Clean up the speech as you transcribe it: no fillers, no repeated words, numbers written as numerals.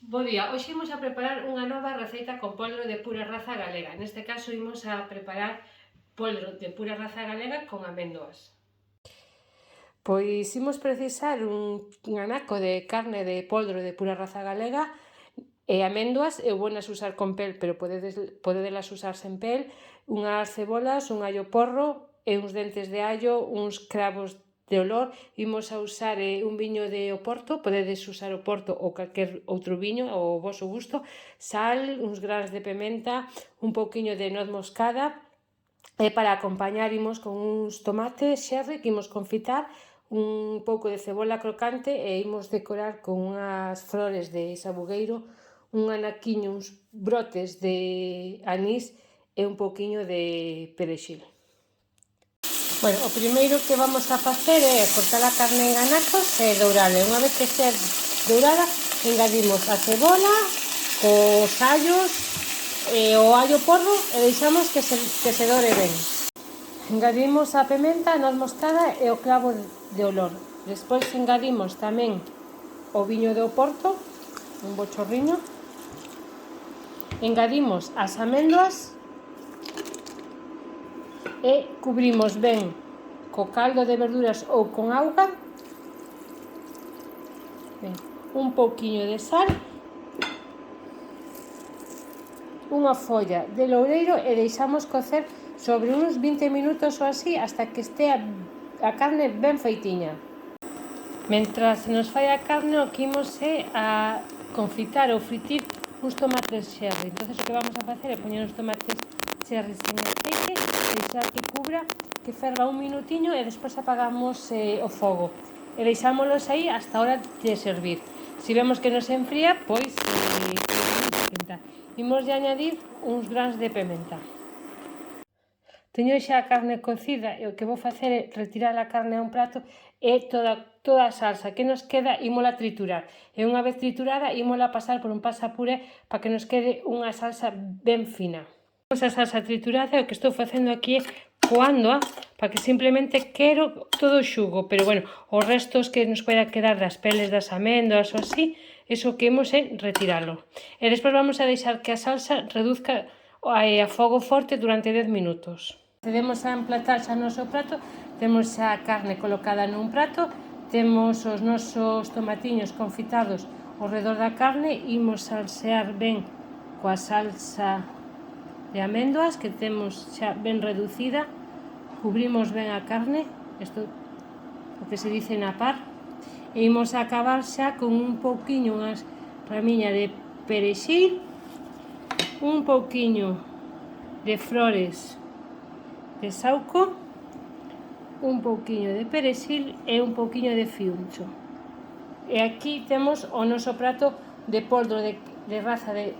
Bo día, hoxe imos a preparar unha nova receita con polvo de pura raza galega. Neste caso imos a preparar polvo de pura raza galega con améndoas. Pois imos precisar un anaco de carne de polvo de pura raza galega e améndoas. Eu vounas usar con pel, pero podedelas usar sen pel, unhas cebolas, un allo porro e uns dentes de allo, uns cravos de olor. Imos a usar un viño de Oporto, podedes usar Oporto ou calquer outro viño ao voso gusto, sal, uns grans de pementa, un pouquiño de noz moscada, e para acompañar imos con uns tomates xerri que imos confitar, un pouco de cebola crocante e imos decorar con unhas flores de sabugueiro, un anaquiño, uns brotes de anís e un pouquiño de perexil. Bueno, o primeiro que vamos a facer é cortar a carne en anacos e dourala. Unha vez que este dourada, engadimos a cebola, os allos e o allo porro e deixamos que se dore ben. Engadimos a pementa, a noz moscada e o clavo de olor. Despois engadimos tamén o viño de Oporto, un bochorriño. Engadimos as améndoas e cubrimos ben co caldo de verduras ou con auga, un pouquiño de sal, unha folla de loureiro e deixamos cocer sobre uns 20 minutos ou así hasta que este a carne ben feitiña. Mentras se nos fai a carne, o que imos é a confitar ou fritir uns tomates cherry. Entón, o que vamos a facer é poñer os tomates cherry en aceite, deixar que cubra, que ferva un minutiño e despois apagamos o fogo e deixámolos aí hasta a hora de servir. Se vemos que nos enfría, pois imos de añadir uns grans de pementa. Teño xa a carne cocida e o que vou facer é retirar a carne a un prato e toda a salsa que nos queda ímola triturar. E unha vez triturada ímola pasar por un pasapuré para que nos quede unha salsa ben fina. A salsa triturada, o que estou facendo aquí é coándoa para que simplemente quero todo o xugo, pero bueno, os restos que nos poida quedar das peles das améndoas ou así, eso que imos é retiralo. E despois vamos a deixar que a salsa reduzca a fogo forte durante 10 minutos. Procedemos a emplatar xa o noso prato, temos xa a carne colocada nun prato, temos os nosos tomatiños confitados ao redor da carne, imos salsear ben coa salsa de améndoas que temos xa ben reducida, cubrimos ben a carne, isto o que se dice napar, e imos a acabar xa con un pouquiño, unhas ramiñas de perexil, un pouquiño de flores de sauco, un pouquiño de perexil e un pouquiño de fiuncho. E aquí temos o noso prato de polvo de raza de